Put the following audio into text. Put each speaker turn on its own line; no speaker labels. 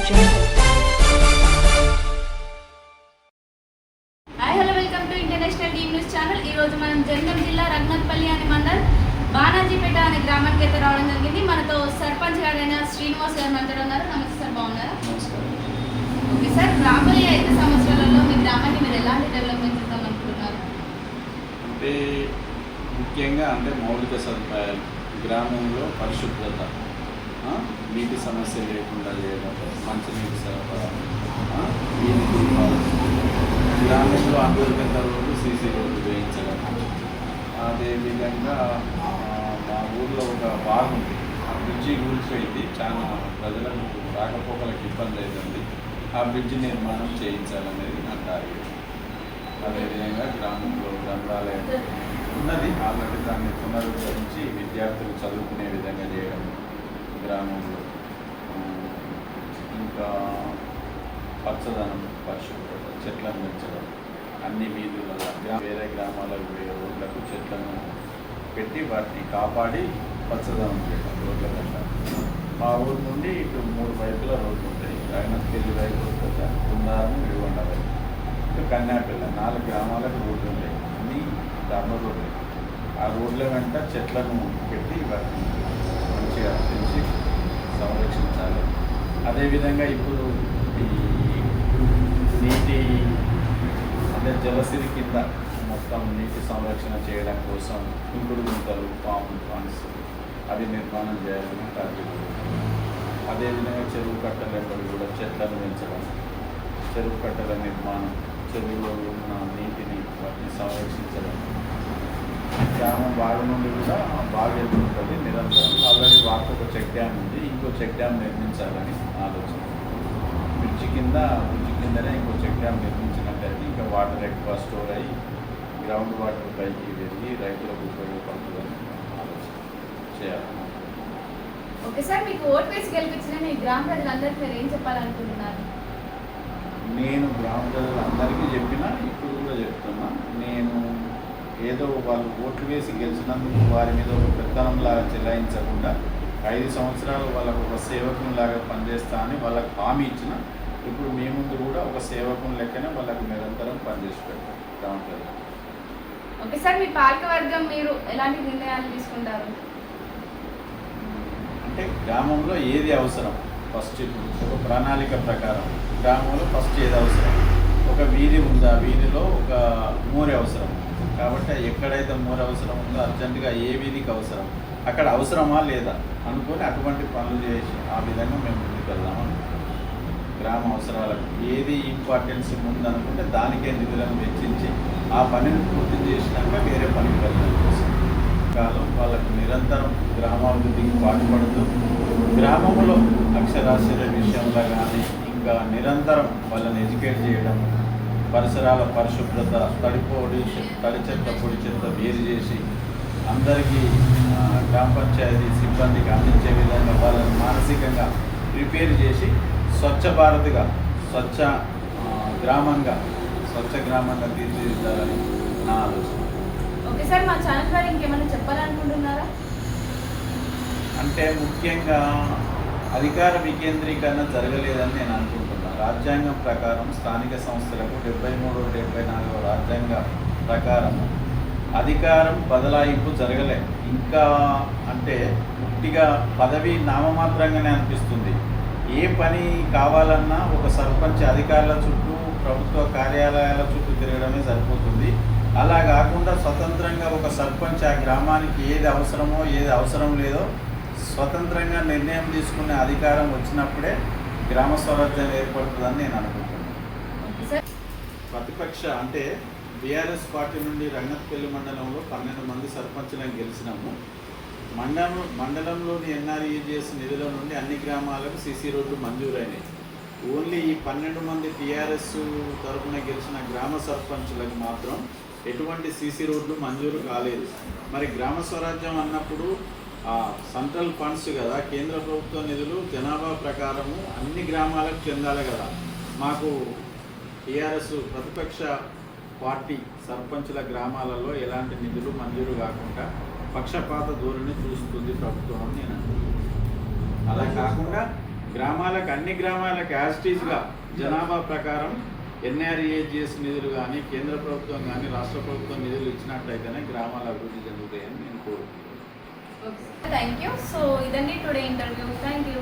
Hi hello welcome to international team news channel. ఈ రోజు మనం జనగాం జిల్లా రఘునాథపల్లి అనే మండల్ బానాజీపేట అనే గ్రామానికి అయితే రావడం జరిగింది. మనతో సర్పంచ్ గారైన శ్రీనివాస్ గారు మనతో ఉన్నారు. నమస్తే సార్, బాగున్నారా? ఓకే సార్, రాబోయే 5 సంవత్సరాలలో మీ గ్రామాన్ని మీరు ఎలాంటి డెవలప్మెంట్ చేద్దాం అనుకుంటున్నారు?
అంటే ముఖ్యంగా మౌలిక సదుపాయాలు, గ్రామంలో పరిశుభ్రత, నీటి సమస్య లేకుండా చేయడం, మంచినీటి సరఫరా, వీధి దీపాలు, గ్రామంలో అంతర్గత రోడ్లు సీసీ రోడ్లు వేయించడం. అదేవిధంగా మా ఊళ్ళో ఒక బాగు ఉంది, ఆ బ్రిడ్జి కూలిపోయింది, చాలా ప్రజలకు రాకపోకలకు ఇబ్బంది అవుతుంది. ఆ బ్రిడ్జి నిర్మాణం చేయించాలనేది నా టార్గెట్. అదేవిధంగా గ్రామంలో గ్రంథాలయం ఉన్నది, ఆల్రెడీ దాన్ని పునరుద్ధరించి విద్యార్థులు చదువుకునే విధంగా చేయడం గ్రామంలో. ఇంకా పచ్చదనం, పరిశుభ్రత, చెట్లను పెంచడం, అన్ని వీధులలో వేరే గ్రామాలకు వేరే ఊళ్ళకు చెట్లను పెట్టి వాటిని కాపాడి పచ్చదనం చేయడం రోడ్ల వెంట. మా ఊరు నుండి ఇటు 3 వైపుల రోడ్లు ఉంటాయి. రఘునాథపల్లి వైపు, కుందారం, ఇడిగొండ వైపు, ఇటు కన్యాపిల్ల, 4 గ్రామాలకు రోడ్లు ఉంటాయి. అన్నీ డబ్బు రోడ్లు. ఆ రోడ్ల వెంట చెట్లను పెట్టి వాటిని మంచిగా పెంచి సంరక్షించాలి. అదేవిధంగా ఇప్పుడు ఈ నీటి జలసిరి కింద మొత్తం నీటి సంరక్షణ చేయడం కోసం ఇంకుడు గుంతలు, పాము ఫండ్స్ అవి నిర్మాణం చేయాలని టార్గెట్. అదేవిధంగా చెరువు కట్టల వెంబడి కూడా చెట్లను పెంచడం, చెరువు కట్టల నిర్మాణం, చెరువులో ఉన్న నీటిని వాటిని సంరక్షించడం. గ్రామం బావి నుండి కూడా బాగా ఎదుగుతుంది నిరంతరం. ఆల్రెడీ వాటికి ఒక చెక్ డ్యామ్ ఉంది, ఇంకో చెక్ డ్యామ్ నిర్మించాలని ఆలోచన. బ్రిడ్జి కిందనే ఇంకో చెక్ డ్యామ్ నిర్మించినట్టయితే ఇంకా వాటర్ ఎక్కువ స్టోర్ అయ్యి గ్రౌండ్ వాటర్ పైకి వెళ్ళి రైతులకు ఉపయోగపడుతుందని ఆలోచన చేయాలి.
ఓకే సార్, మీకు ఓటు వేసి గెలిపించిన మీ గ్రామ ప్రజలందరికీ మీరు ఏం చెప్పాలనుకుంటున్నారు?
నేను గ్రామ ప్రజలందరికీ చెప్పినా, ఇప్పుడు కూడా చెప్తున్నా, నేను ఏదో వాళ్ళు ఓట్లు వేసి గెలిచినందుకు వారి మీద ఒక పెత్తనంలాగా చెలాయించకుండా 5 సంవత్సరాలు వాళ్ళకు ఒక సేవకునిలాగా పనిచేస్తా అని వాళ్ళకు హామీ ఇచ్చిన. ఇప్పుడు మీ ముందు కూడా ఒక సేవకుని లెక్కనే వాళ్ళకు నిరంతరం పనిచేసి పెట్టారు గ్రామ ప్రజలు.
ఓకే సార్, మీ పాలకవర్గం మీరు ఎలాంటి నిర్ణయాలు తీసుకుంటారు?
అంటే గ్రామంలో ఏది అవసరం, ఫస్ట్ ఒక ప్రణాళిక ప్రకారం గ్రామంలో ఫస్ట్ ఏది అవసరం, ఒక వీధి ఉందా, వీధిలో ఒక మోరి అవసరం కాబట్టి ఎక్కడైతే మోరి అవసరం ఉందో అర్జెంటుగా ఏ వీధికి అవసరం, అక్కడ అవసరమా లేదా అనుకొని అటువంటి పనులు చేసి ఆ విధంగా మేము ముందుకు వెళ్దామని. గ్రామ అవసరాలకు ఏది ఇంపార్టెన్స్ ఉందనుకుంటే దానికే నిధులను వెచ్చించి ఆ పనిని పూర్తి చేసినాక వేరే పనికి వెళ్ళడం కోసం కాలం వాళ్ళకు నిరంతరం గ్రామాభివృద్ధికి పాటుపడుతూ గ్రామంలో అక్షరాస్యత విషయంలో కానీ ఇంకా నిరంతరం వాళ్ళని ఎడ్యుకేట్ చేయడం, పరిసరాల పరిశుభ్రత, తడి చెత్త, పొడి చెత్త వేరు చేసి అందరికీ గ్రామ పంచాయతీ సిబ్బందికి అందించే విధంగా వాళ్ళని మానసికంగా ప్రిపేర్ చేసి స్వచ్ఛ భారత్గా, స్వచ్ఛ గ్రామంగా తీర్చిదిద్దాలని నా ఆలోచన.
ఓకే సార్, మా ఛానల్ ద్వారా ఇంకేమైనా చెప్పాలనుకుంటున్నారా?
అంటే ముఖ్యంగా అధికార వికేంద్రీకరణ జరగలేదని నేను అనుకుంటున్నాను. రాజ్యాంగం ప్రకారం స్థానిక సంస్థలకు 73, 74 రాజ్యాంగ ప్రకారం అధికారం బదలాయింపు జరగలే. ఇంకా అంటే పూర్తిగా పదవి నామమాత్రంగానే అనిపిస్తుంది. ఏ పని కావాలన్నా ఒక సర్పంచ్ అధికారుల చుట్టూ, ప్రభుత్వ కార్యాలయాల చుట్టూ తిరగడమే సరిపోతుంది. అలా కాకుండా స్వతంత్రంగా ఒక సర్పంచ్ ఆ గ్రామానికి ఏది అవసరమో ఏది అవసరం లేదో స్వతంత్రంగా నిర్ణయం తీసుకునే అధికారం వచ్చినప్పుడే గ్రామ స్వరాజ్యం ఏర్పడుతుందని నేను అనుకుంటున్నాను. ప్రతిపక్ష అంటే బీఆర్ఎస్ పార్టీ నుండి రఘునాథపల్లి మండలంలో 12 మంది సర్పంచులను గెలిచినాము. మండలంలోని ఎన్ఆర్ఈజీఎస్ నిధుల నుండి అన్ని గ్రామాలకు సీసీ రోడ్లు మంజూరైనాయి. ఓన్లీ ఈ 12 మంది టీఆర్ఎస్ తరఫున గెలిచిన గ్రామ సర్పంచులకు మాత్రం ఎటువంటి సీసీ రోడ్లు మంజూరు కాలేదు. మరి గ్రామ స్వరాజ్యం అన్నప్పుడు సెంట్రల్ ఫండ్స్ కదా, కేంద్ర ప్రభుత్వ నిధులు జనాభా ప్రకారము అన్ని గ్రామాలకు చెందాలి కదా. మాకు టీఆర్ఎస్ ప్రతిపక్ష పార్టీ సర్పంచుల గ్రామాలలో ఎలాంటి నిధులు మంజూరు కాకుండా పక్షపాత ధోరణి చూస్తుంది ప్రభుత్వం అని నేను అనుకుంటున్నాను. అలా కాకుండా గ్రామాలకు అన్ని గ్రామాలకు యాస్టీస్గా జనాభా ప్రకారం ఎన్ఆర్ఏజిఎస్ నిధులు కానీ కేంద్ర ప్రభుత్వం కానీ రాష్ట్ర ప్రభుత్వం నిధులు ఇచ్చినట్లయితేనే గ్రామాల అభివృద్ధి చెందుతాయని నేను కోరుకుంటున్నాను.
Thank you. సో ఇదండి టుడే ఇంటర్వ్యూ. Thank you.